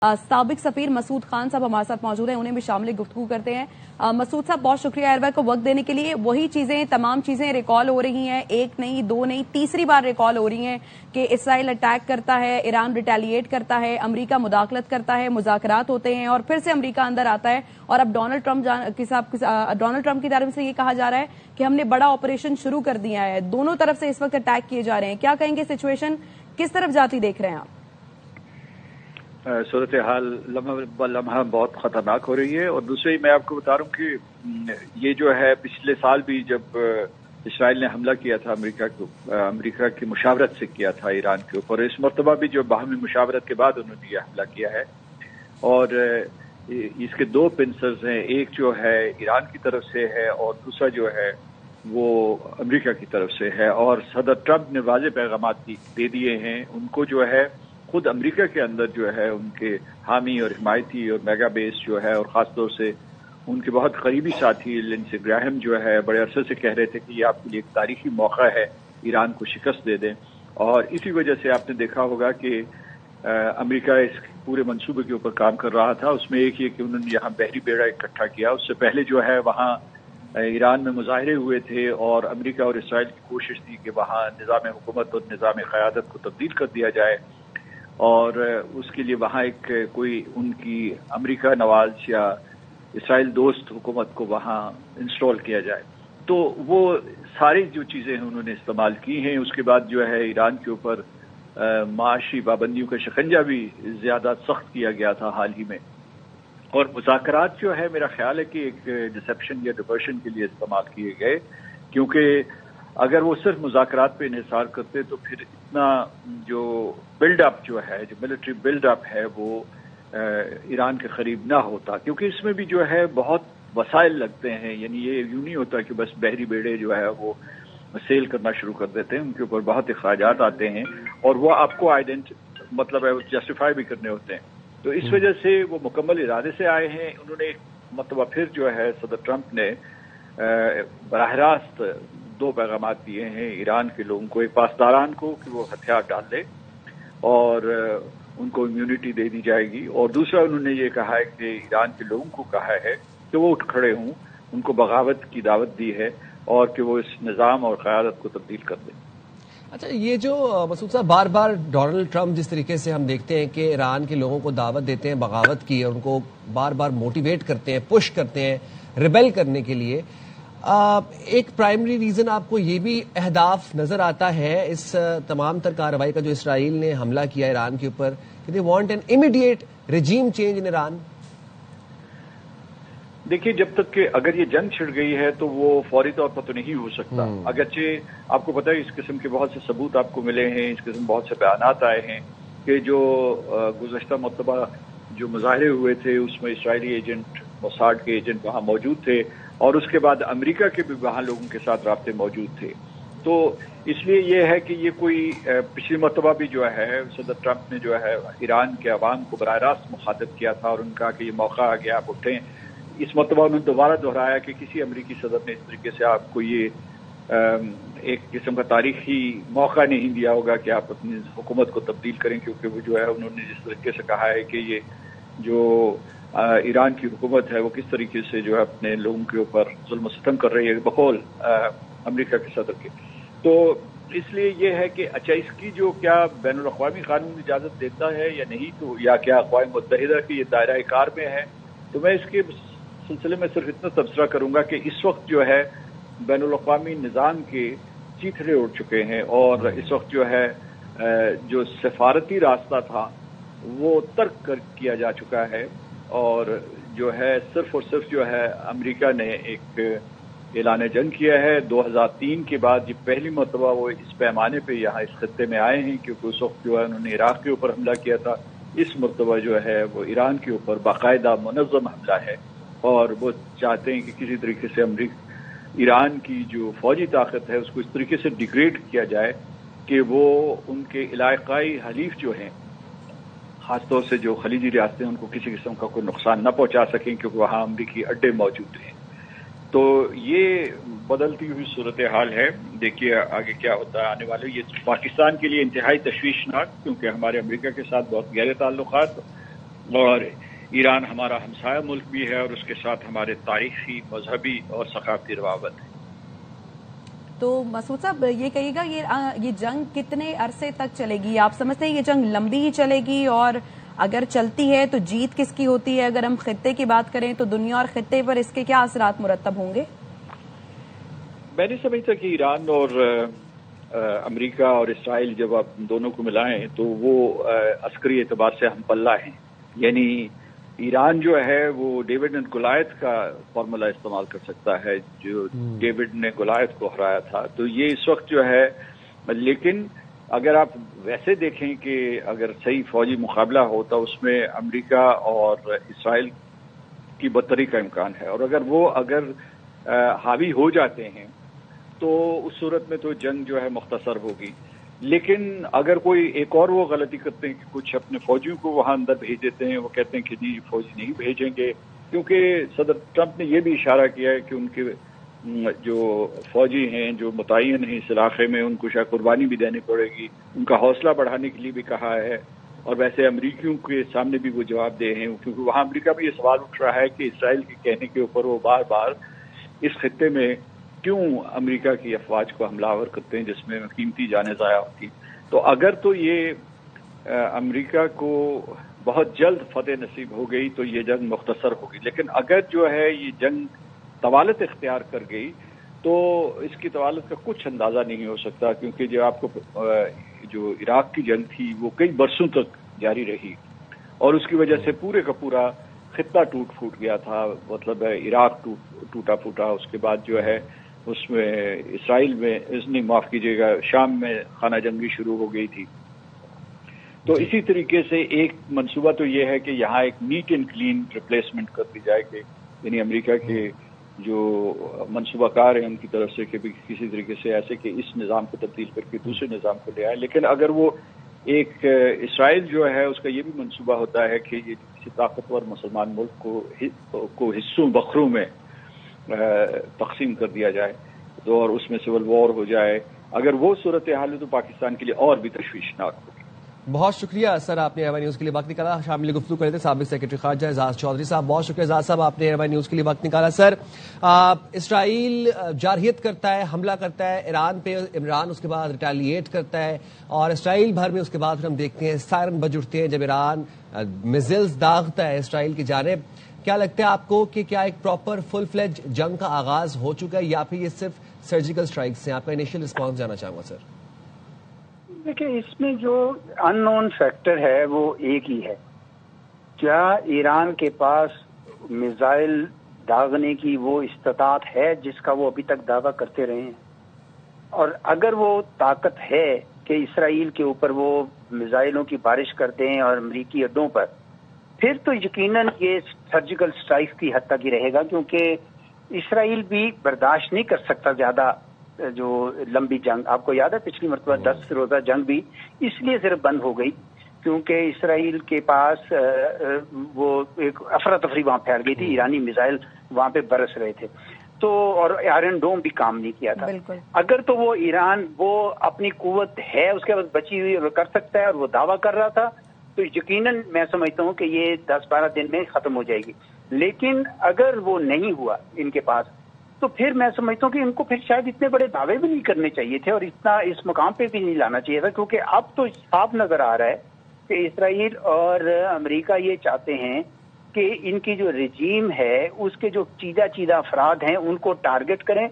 साबिक सफीर मसूद खान साहब हमारे साथ मौजूद हैं, उन्हें भी शामिल गुफ्तगू करते हैं। मसूद साहब, बहुत शुक्रिया एयरवेक को वक्त देने के लिए। वही चीजें, तमाम चीजें रिकॉल हो रही हैं, एक नहीं, दो नहीं, तीसरी बार रिकॉल हो रही हैं कि इसराइल अटैक करता है, ईरान रिटेलिएट करता है, अमेरिका मुदाखलत करता है, मुज़ाकरात होते हैं और फिर से अमेरिका अंदर आता है। और अब डोनाल्ड ट्रंप की तरफ से ये कहा जा रहा है कि हमने बड़ा ऑपरेशन शुरू कर दिया है। दोनों तरफ से इस वक्त अटैक किए जा रहे हैं। क्या कहेंगे, सिचुएशन किस तरफ जाती देख रहे हैं आप? सूरत हाल लम्हा बहुत खतरनाक हो रही है। और दूसरी मैं आपको बता रहा हूँ कि ये जो है, पिछले साल भी जब इसराइल ने हमला किया था अमेरिका की मुशावरत से किया था ईरान के ऊपर, इस मरतबा भी जो बाहमी मुशावरत के बाद उन्होंने ये हमला किया है। और इसके दो पिंसर्स हैं, एक जो है ईरान की तरफ से है और दूसरा जो है वो अमेरिका की तरफ से है। और सदर ट्रंप ने वाज़े पैगाम दे दिए हैं उनको, जो है खुद अमेरिका के अंदर जो है उनके हामी और हिमायती और मेगा बेस जो है, और ख़ासतौर से उनके बहुत करीबी साथी लिंडसे ग्राहम जो है, बड़े अरसे से कह रहे थे कि ये आपके लिए एक तारीखी मौका है, ईरान को शिकस्त दे दें। और इसी वजह से आपने देखा होगा कि अमेरिका इस पूरे मंसूबे के ऊपर काम कर रहा था। उसमें एक ये कि उन्होंने यहाँ बहरी बेड़ा इकट्ठा किया। उससे पहले जो है वहाँ ईरान में मुजाहरे हुए थे और अमेरिका और इसराइल की कोशिश थी कि वहाँ निज़ाम हुकूमत और निज़ाम क़यादत को तब्दील कर दिया जाए, और उसके लिए वहाँ एक कोई उनकी अमेरिका नवाज या इसराइल दोस्त हुकूमत को वहाँ इंस्टॉल किया जाए। तो वो सारी जो चीज़ें हैं उन्होंने इस्तेमाल की हैं। उसके बाद जो है ईरान के ऊपर माशी पाबंदियों का शिकंजा भी ज़्यादा सख्त किया गया था हाल ही में। और मुज़ाकरात जो है, मेरा ख्याल है कि एक डिसेप्शन या डिवर्शन के लिए इस्तेमाल किए गए, क्योंकि अगर वो सिर्फ मुज़ाकरात पे इन्हिसार करते तो फिर इतना जो बिल्डअप जो है, जो मिलिट्री बिल्डअप है, वो ईरान के करीब ना होता। क्योंकि इसमें भी जो है बहुत वसाइल लगते हैं, यानी ये यूं नहीं होता कि बस बहरी बेड़े जो है वो सेल करना शुरू कर देते हैं, उनके ऊपर बहुत अखराजात आते हैं और वो आपको मतलब है जस्टिफाई भी करने होते हैं। तो इस वजह से वो मुकम्मल इरादे से आए हैं। उन्होंने मतलब फिर जो है सदर ट्रंप ने बराह रास्त दो पैगाम दिए हैं ईरान के लोगों को, एक पासदारान को कि वो हथियार डाल दे और उनको इम्यूनिटी दे दी जाएगी, और दूसरा उन्होंने ये कहा है कि ईरान के लोगों को कहा है कि वो उठ खड़े हों, उनको बगावत की दावत दी है और कि वो इस निज़ाम और क़यादत को तब्दील कर दें। अच्छा, ये जो मसूद साहब बार बार डोनाल्ड ट्रंप जिस तरीके से हम देखते हैं कि ईरान के लोगों को दावत देते हैं बगावत की, और उनको बार बार मोटिवेट करते हैं, पुश करते हैं रिबेल करने के लिए, एक प्राइमरी रीजन आपको ये भी अहदाफ नजर आता है इस तमाम तर कार्रवाई का जो इसराइल ने हमला किया ईरान के ऊपर, कि they want an immediate regime change in Iran? देखिए, जब तक कि अगर ये जंग छिड़ गई है तो वो फौरी तौर पर तो नहीं हो सकता। अगरचे आपको पता है इस किस्म के बहुत से सबूत आपको मिले हैं, इस किस्म बहुत से बयानात आए हैं कि जो गुज़श्ता मरतबा जो मुजाहरे हुए थे उसमें इसराइली एजेंट, मोसाद के एजेंट वहाँ मौजूद थे, और उसके बाद अमेरिका के भी वहाँ लोगों के साथ राब्ते मौजूद थे। तो इसलिए ये है कि ये कोई पिछली मरतबा भी जो है सदर ट्रंप ने जो है ईरान के अवाम को बराह रास्त मुखातिब किया था और उनका कि ये मौका आ गया, आप उठें। इस मरतबा उन्होंने दोबारा दोहराया कि किसी अमेरिकी सदर ने इस तरीके से आपको ये एक किस्म का तारीखी मौका नहीं दिया होगा कि आप अपनी हुकूमत को तब्दील करें, क्योंकि वो जो है उन्होंने जिस तरीके से कहा है कि ये जो ईरान की हुकूमत है वो किस तरीके से जो है अपने लोगों के ऊपर जुल्म सितम कर रही है बकौल अमेरिका के सदर के। तो इसलिए ये है कि अच्छा, इसकी जो क्या बैनुल अक़वामी कानून इजाज़त देता है या नहीं, तो या क्या अक़वाम मुत्तहिदा की ये दायरा कार में है, तो मैं इसके सिलसिले में सिर्फ इतना तबसरा करूंगा कि इस वक्त जो है बैनुल अक़वामी निज़ाम के चीथड़े उड़ चुके हैं, और इस वक्त जो है जो सफारती रास्ता था वो तर्क किया जा चुका है, और जो है सिर्फ और सिर्फ जो है अमेरिका ने एक ऐलान जंग किया है 2003 के बाद। ये पहली मरतबा वो इस पैमाने पे यहाँ इस खत्ते में आए हैं, क्योंकि उस वक्त जो है उन्होंने इराक के ऊपर हमला किया था। इस मरतबा जो है वो ईरान के ऊपर बाकायदा मुनज़्ज़म हमला है, और वो चाहते हैं कि किसी तरीके से ईरान की जो फौजी ताकत है उसको इस तरीके से डिग्रेड किया जाए कि वो उनके इलाकाई हलीफ जो हैं, खासतौर से जो खलीजी रियासतें, उनको किसी किस्म का कोई नुकसान न पहुंचा सकें, क्योंकि वहाँ अमरीकी अड्डे मौजूद हैं। तो ये बदलती हुई सूरत हाल है। देखिए आगे क्या होता है आने वाले। ये पाकिस्तान के लिए इंतहाई तशवीशनाक, क्योंकि हमारे अमेरिका के साथ बहुत गहरे ताल्लुकात اور ایران ہمارا ہمسایہ ملک بھی ہے اور اس کے ساتھ ہمارے تاریخی، مذہبی اور ثقافتی روابط ہیں۔ تو مسعود صاحب یہ کہیے گا یہ جنگ کتنے عرصے تک چلے گی؟ آپ سمجھتے ہیں یہ جنگ لمبی ہی چلے گی، اور اگر چلتی ہے تو جیت کس کی ہوتی ہے؟ اگر ہم خطے کی بات کریں تو دنیا اور خطے پر اس کے کیا اثرات مرتب ہوں گے؟ میں نہیں سمجھتا کہ ایران اور امریکہ اور اسرائیل جب آپ دونوں کو ملائیں تو وہ عسکری اعتبار سے ہم پلہ ہیں، یعنی ایران جو ہے وہ ڈیوڈ اینڈ گولایت کا فارمولا استعمال کر سکتا ہے، جو ڈیوڈ نے گولایت کو ہرایا تھا، تو یہ اس وقت جو ہے، لیکن اگر آپ ویسے دیکھیں کہ اگر صحیح فوجی مقابلہ ہوتا اس میں امریکہ اور اسرائیل کی برتری کا امکان ہے، اور اگر حاوی ہو جاتے ہیں تو اس صورت میں تو جنگ جو ہے مختصر ہوگی۔ لیکن اگر کوئی ایک اور وہ غلطی کرتے ہیں کہ کچھ اپنے فوجیوں کو وہاں اندر بھیج دیتے ہیں، وہ کہتے ہیں کہ جی فوجی نہیں بھیجیں گے، کیونکہ صدر ٹرمپ نے یہ بھی اشارہ کیا ہے کہ ان کے جو فوجی ہیں جو متعین ہیں اس علاقے میں، ان کو شاید قربانی بھی دینی پڑے گی، ان کا حوصلہ بڑھانے کے لیے بھی کہا ہے، اور ویسے امریکیوں کے سامنے بھی وہ جواب دے ہیں، کیونکہ وہاں امریکہ بھی یہ سوال اٹھ رہا ہے کہ اسرائیل کے کہنے کے اوپر وہ بار بار اس خطے میں کیوں امریکہ کی افواج کو حملہ آور کرتے ہیں جس میں قیمتی جانیں ضائع ہوتی ہیں۔ تو اگر تو یہ امریکہ کو بہت جلد فتح نصیب ہو گئی تو یہ جنگ مختصر ہوگی، لیکن اگر جو ہے یہ جنگ طوالت اختیار کر گئی تو اس کی طوالت کا کچھ اندازہ نہیں ہو سکتا، کیونکہ جو آپ کو جو عراق کی جنگ تھی وہ کئی برسوں تک جاری رہی، اور اس کی وجہ سے پورے کا پورا خطہ ٹوٹ پھوٹ گیا تھا، مطلب عراق ٹوٹا پھوٹا، اس کے بعد جو ہے اس میں اسرائیل میں نہیں، معاف کیجیے گا، شام میں خانہ جنگی شروع ہو گئی تھی۔ تو اسی طریقے سے ایک منصوبہ تو یہ ہے کہ یہاں ایک نیٹ اینڈ کلین ریپلیسمنٹ کر دی جائے، کہ یعنی امریکہ کے جو منصوبہ کار ہیں ان کی طرف سے کہ کسی طریقے سے ایسے کہ اس نظام کو تبدیل کر کے دوسرے نظام کو لے آئے، لیکن اگر وہ ایک اسرائیل جو ہے اس کا یہ بھی منصوبہ ہوتا ہے کہ یہ کسی طاقتور مسلمان ملک کو حصوں بخروں میں تقسیم کر دیا جائے تو اور اس میں سول وار ہو جائے، اگر وہ صورتحال ہے تو پاکستان کے لیے اور بھی تشویشناک ہوگی۔ بہت شکریہ سر، آپ نے ایئر نیوز کے لیے وقت نکالا، شامل گفتگو کرے تھے سابق سیکرٹری خارجہ اعزاز چودھری صاحب۔ بہت شکریہ اعزاز صاحب، آپ نے ایئر نیوز کے لیے وقت نکالا۔ سر، اسرائیل جارحیت کرتا ہے، حملہ کرتا ہے ایران پہ، عمران اس کے بعد ریٹیلیٹ کرتا ہے، اور اسرائیل بھر میں اس کے بعد پھر ہم دیکھتے ہیں سائرن بج اٹھتے ہیں جب ایران میزائلز داغتا ہے اسرائیل کی جانب۔ کیا لگتا ہے آپ کو کہ کیا ایک پراپر فل فلیج جنگ کا آغاز ہو چکا ہے، یا پھر یہ صرف سرجیکل اسٹرائکس ہیں؟ آپ کا انیشیل رسپانس جانا چاہوں گا سر۔ دیکھیں، اس میں جو ان نون فیکٹر ہے وہ ایک ہی ہے، کیا ایران کے پاس میزائل داغنے کی وہ استطاعت ہے جس کا وہ ابھی تک دعویٰ کرتے رہے ہیں؟ اور اگر وہ طاقت ہے کہ اسرائیل کے اوپر وہ میزائلوں کی بارش کرتے ہیں اور امریکی اڈوں پر، پھر تو یقیناً یہ سرجیکل اسٹرائک کی حد تک ہی رہے گا، کیونکہ اسرائیل بھی برداشت نہیں کر سکتا زیادہ جو لمبی جنگ۔ آپ کو یاد ہے پچھلی مرتبہ 10 روزہ جنگ بھی اس لیے صرف بند ہو گئی کیونکہ اسرائیل کے پاس وہ ایک افراتفری وہاں پھیل گئی تھی، ایرانی میزائل وہاں پہ برس رہے تھے، تو اور آئرن ڈوم بھی کام نہیں کیا تھا۔ اگر تو وہ ایران وہ اپنی قوت ہے اس کے بعد بچی ہوئی کر سکتا ہے اور وہ دعویٰ کر رہا تھا، تو یقیناً میں سمجھتا ہوں کہ یہ 10-12 دن میں ختم ہو جائے گی۔ لیکن اگر وہ نہیں ہوا ان کے پاس، تو پھر میں سمجھتا ہوں کہ ان کو پھر شاید اتنے بڑے دعوے بھی نہیں کرنے چاہیے تھے اور اتنا اس مقام پہ بھی نہیں لانا چاہیے تھا، کیونکہ اب تو صاف نظر آ رہا ہے کہ اسرائیل اور امریکہ یہ چاہتے ہیں کہ ان کی جو رجیم ہے اس کے جو چیدہ افراد ہیں ان کو ٹارگٹ کریں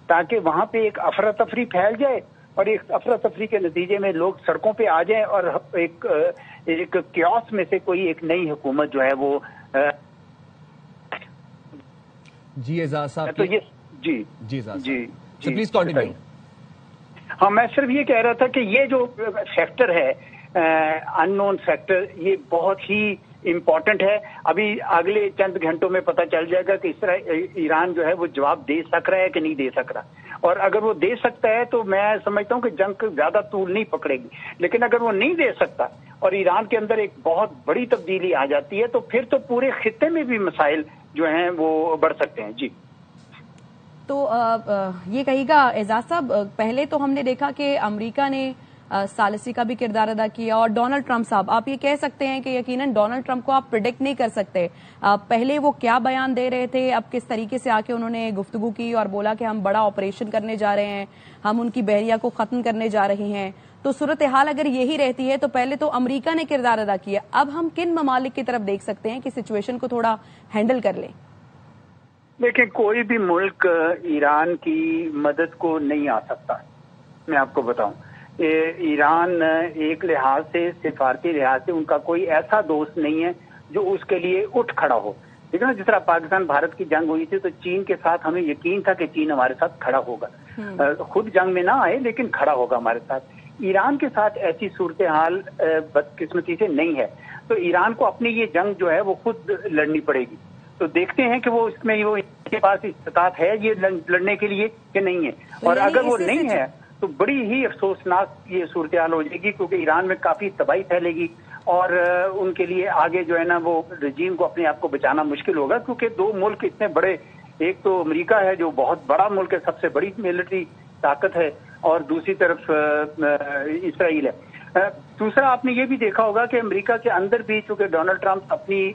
تاکہ وہاں پہ ایک افراتفری پھیل جائے، اور ایک افراتفری کے نتیجے میں لوگ سڑکوں پہ آ جائیں اور ایک کیوس میں سے کوئی ایک نئی حکومت جو ہے وہ جی اعزاز صاحب تو یہ جی پلیز کنٹینیو۔ ہاں، میں صرف یہ کہہ رہا تھا کہ یہ جو فیکٹر ہے ان نون فیکٹر، یہ بہت ہی امپورٹنٹ ہے۔ ابھی اگلے چند گھنٹوں میں پتہ چل جائے گا کہ ایران جو ہے وہ جواب دے سک رہا ہے کہ نہیں دے سک رہا، اور اگر وہ دے سکتا ہے تو میں سمجھتا ہوں کہ جنگ زیادہ طول نہیں پکڑے گی، لیکن اگر وہ نہیں دے سکتا اور ایران کے اندر ایک بہت بڑی تبدیلی آ جاتی ہے تو پھر تو پورے خطے میں بھی مسائل جو ہیں وہ بڑھ سکتے ہیں۔ جی تو یہ کہیے گا اعزاز صاحب، پہلے تو ہم نے دیکھا کہ امریکہ نے सालिसी का भी किरदार अदा किया। और डोनाल्ड ट्रंप साहब, आप ये कह सकते हैं कि यकीनन डोनाल्ड ट्रंप को आप प्रिडिक्ट नहीं कर सकते, पहले वो क्या बयान दे रहे थे, अब किस तरीके से आके उन्होंने गुफ्तगू की और बोला कि हम बड़ा ऑपरेशन करने जा रहे हैं, हम उनकी बहरिया को खत्म करने जा रहे हैं। तो सूरत हाल अगर यही रहती है तो पहले तो अमेरिका ने किरदार अदा किया, अब हम किन ममालिक की तरफ देख सकते हैं कि सिचुएशन को थोड़ा हैंडल कर लें? देखिए, कोई भी मुल्क ईरान की मदद को नहीं आ सकता। मैं आपको बताऊं, ईरान एक लिहाज से, सिफारती लिहाज से उनका कोई ऐसा दोस्त नहीं है जो उसके लिए उठ खड़ा हो। ठीक है ना, जिस तरह पाकिस्तान भारत की जंग हुई थी तो चीन के साथ हमें यकीन था कि चीन हमारे साथ खड़ा होगा, खुद जंग में ना आए लेकिन खड़ा होगा हमारे साथ। ईरान के साथ ऐसी सूरत हाल बदकिस्मती से नहीं है, तो ईरान को अपनी ये जंग जो है वो खुद लड़नी पड़ेगी। तो देखते हैं कि वो इसमें वो इसके पास इस्तात है ये लड़ने के लिए कि नहीं है। तो और अगर वो नहीं है तो बड़ी ही अफसोसनाक ये सूरत हाल हो जाएगी, क्योंकि ईरान में काफी तबाही फैलेगी और उनके लिए आगे जो है ना वो रजीम को अपने आप को बचाना मुश्किल होगा, क्योंकि दो मुल्क इतने बड़े, एक तो अमेरिका है जो बहुत बड़ा मुल्क है, सबसे बड़ी मिलिट्री ताकत है, और दूसरी तरफ इसराइल है। दूसरा, आपने ये भी देखा होगा कि अमेरिका के अंदर भी चूंकि डोनाल्ड ट्रंप अपनी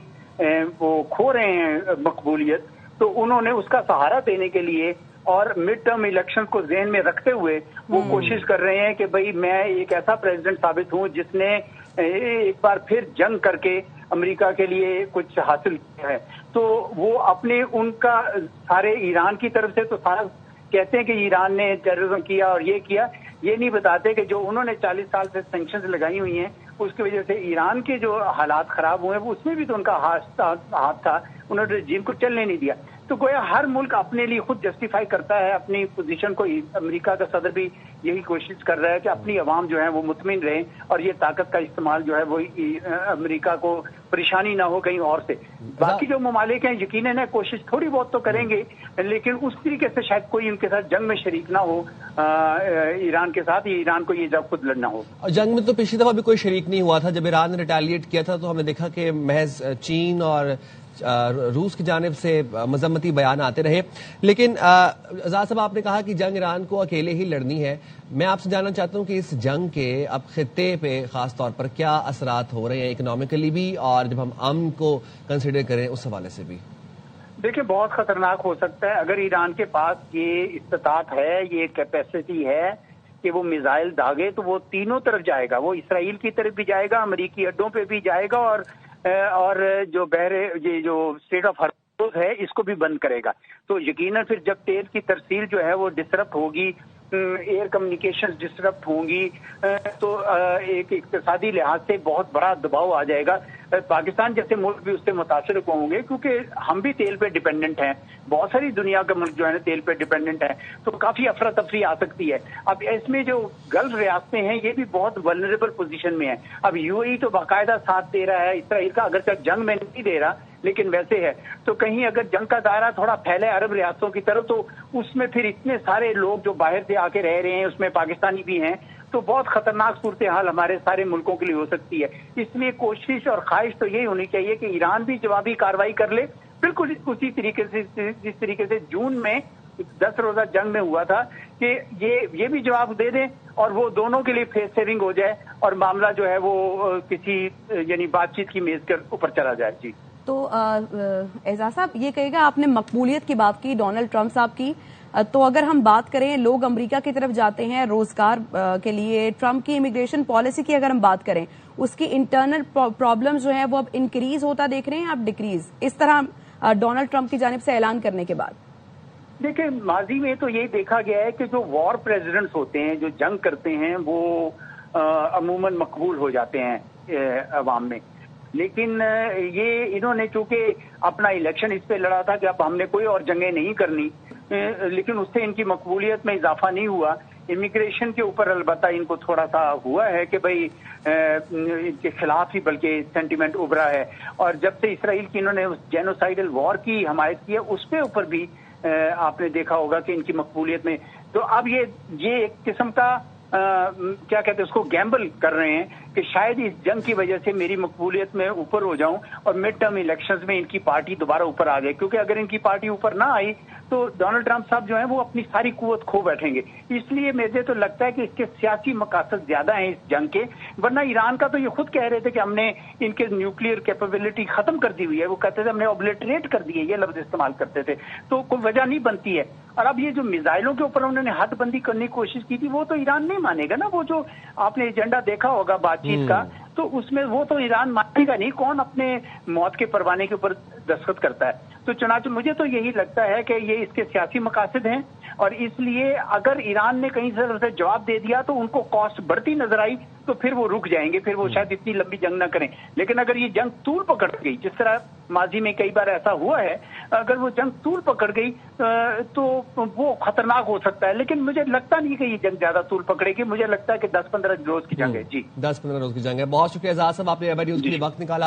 वो खो रहे हैं मकबूलियत, तो उन्होंने उसका सहारा देने के लिए और मिड टर्म इलेक्शन को ज़हन में रखते हुए वो कोशिश कर रहे हैं कि भाई मैं एक ऐसा प्रेसिडेंट साबित हूं जिसने एक बार फिर जंग करके अमेरिका के लिए कुछ हासिल किया है। तो वो अपने उनका सारे ईरान की तरफ से तो सारा कहते हैं कि ईरान ने टेररिज्म किया और ये किया, ये नहीं बताते कि जो उन्होंने 40 साल से सैंक्शंस लगाई हुई हैं उसकी वजह से ईरान के जो हालात खराब हुए उसमें भी तो उनका हाथ था, उन्होंने रजीम को चलने नहीं दिया। तो गोया हर मुल्क अपने लिए खुद जस्टिफाई करता है अपनी पोजीशन को। अमेरिका का सदर भी यही कोशिश कर रहा है कि अपनी अवाम जो है वो मुतमिन रहे और ये ताकत का इस्तेमाल जो है वो अमेरिका को परेशानी ना हो कहीं और से। बाकी जो ममालिक हैं यकीनन है कोशिश थोड़ी बहुत तो करेंगे, लेकिन उस तरीके से शायद कोई उनके साथ जंग में शरीक ना हो ईरान के साथ, ईरान को ये जब खुद लड़ना हो। जंग में तो पिछली दफा भी कोई शरीक नहीं हुआ था। जब ईरान ने रिटेलिएट किया था तो हमने देखा कि महज चीन और रूस की जानिब से मजम्मती बयान आते रहे। लेकिन आजाद साहब, आपने कहा कि जंग ईरान को अकेले ही लड़नी है। मैं आपसे जानना चाहता हूं कि इस जंग के अब खित्ते पे खास तौर पर क्या असरात हो रहे हैं, इकोनॉमिकली भी और जब हम अमन को कंसिडर करें उस हवाले से भी। देखिए, बहुत खतरनाक हो सकता है अगर ईरान के पास ये इस्तात है, ये कैपेसिटी है कि वो मिसाइल दागे तो वो तीनों तरफ जाएगा। वो इसराइल की तरफ भी जाएगा, अमेरिकी अड्डों पे भी जाएगा और जो ये जो स्टेट ऑफ हॉर्मुज़ है इसको भी बंद करेगा। तो यकीनन फिर जब तेल की तरसील जो है वो डिसरप्ट होगी, एयर कम्युनिकेशन डिसरप्ट होंगी, तो एक इक्तिसादी लिहाज से बहुत बड़ा दबाव आ जाएगा। पाकिस्तान जैसे मुल्क भी उससे मुतासर होंगे क्योंकि हम भी तेल पे डिपेंडेंट हैं, बहुत सारी दुनिया के मुल्क जो है ना तेल पे डिपेंडेंट हैं, तो काफी अफरा तफरी आ सकती है। अब इसमें जो गल्फ रियासतें हैं ये भी बहुत वल्नरेबल पोजीशन में है। अब यूएई तो बाकायदा साथ दे रहा है इसराइल का, अगर तक जंग में नहीं दे रहा लेकिन वैसे है, तो कहीं अगर जंग का दायरा थोड़ा फैले अरब रियासतों की तरफ तो उसमें फिर इतने सारे लोग जो बाहर से आके रह रहे हैं उसमें पाकिस्तानी भी हैं, तो बहुत खतरनाक सूरत हाल हमारे सारे मुल्कों के लिए हो सकती है। इसलिए कोशिश और ख्वाहिश तो यही होनी चाहिए कि ईरान भी जवाबी कार्रवाई कर ले, बिल्कुल उसी तरीके से जिस तरीके से जून में 10 रोजा जंग में हुआ था कि ये भी जवाब दे दें और वो दोनों के लिए फेस सेविंग हो जाए और मामला जो है वो किसी यानी बातचीत की मेज के ऊपर चला जाए। जी तो एजाज साहब, ये कहेगा आपने मकबूलियत की बात की डोनाल्ड ट्रंप साहब की, तो अगर हम बात करें लोग अमेरिका की तरफ जाते हैं रोजगार के लिए, ट्रंप की इमिग्रेशन पॉलिसी की अगर हम बात करें उसकी इंटरनल प्रॉब्लम्स जो है वो अब इंक्रीज होता देख रहे हैं आप डिक्रीज, इस तरह डोनाल्ड ट्रंप की जानिब से ऐलान करने के बाद? देखिए, माजी में तो यही देखा गया है कि जो वॉर प्रेसिडेंट्स होते हैं, जो जंग करते हैं, वो अमूमन मकबूल हो जाते हैं अवाम में। लेकिन ये इन्होंने चूंकि अपना इलेक्शन इस पे लड़ा था कि अब हमने कोई और जंगें नहीं करनी, लेकिन उससे इनकी मकबूलियत में इजाफा नहीं हुआ। इमिग्रेशन के ऊपर अलबत्ता इनको थोड़ा सा हुआ है कि भाई इनके खिलाफ ही बल्कि सेंटीमेंट उभरा है, और जब से इसराइल की इन्होंने उस जेनोसाइडल वॉर की हमायत की है उस पे ऊपर भी आपने देखा होगा कि इनकी मकबूलियत में, तो अब ये एक किस्म का क्या कहते हैं उसको गैम्बल कर रहे हैं कि शायद इस जंग की वजह से मेरी मकबूलियत में ऊपर हो जाऊं और मिड टर्म इलेक्शंस में इनकी पार्टी दोबारा ऊपर आ जाए, क्योंकि अगर इनकी पार्टी ऊपर ना आई तो डोनाल्ड ट्रंप साहब जो है वो अपनी सारी कुव्वत खो बैठेंगे। इसलिए मुझे तो लगता है कि इसके सियासी मकासद ज्यादा हैं इस जंग के, वरना ईरान का तो ये खुद कह रहे थे कि हमने इनके न्यूक्लियर कैपेबिलिटी खत्म कर दी हुई है, वो कहते थे हमने ऑब्लिटरेट कर दी है, ये लफ्ज इस्तेमाल करते थे, तो कोई वजह नहीं बनती है। और अब ये जो मिसाइलों के ऊपर उन्होंने हदबंदी करने की कोशिश की थी, वो तो ईरान नहीं मानेगा ना, वो जो आपने एजेंडा देखा होगा बातचीत का, तो उसमें वो तो ईरान मानेगा नहीं, कौन अपने मौत के परवाने के ऊपर दस्तखत करता है। तो चुनाच मुझे तो यही लगता है कि ये इसके सियासी मकासद हैं, और इसलिए अगर ईरान ने कहीं से जवाब दे दिया तो उनको कॉस्ट बढ़ती नजर आई तो फिर वो रुक जाएंगे, फिर वो शायद इतनी लंबी जंग ना करें। लेकिन अगर ये जंग तूल पकड़ गई, जिस तरह माजी में कई बार ऐसा हुआ है, अगर वो जंग तूल पकड़ गई तो वो खतरनाक हो सकता है। लेकिन मुझे लगता नहीं कि ये जंग ज्यादा तूल पकड़ेगी, मुझे लगता है कि 10-15 रोज की जंग है। जी 10-15 रोज की जंग है। बहुत शुक्रिया एजाज साहब, आपने एबी न्यूज के लिए वक्त निकाला।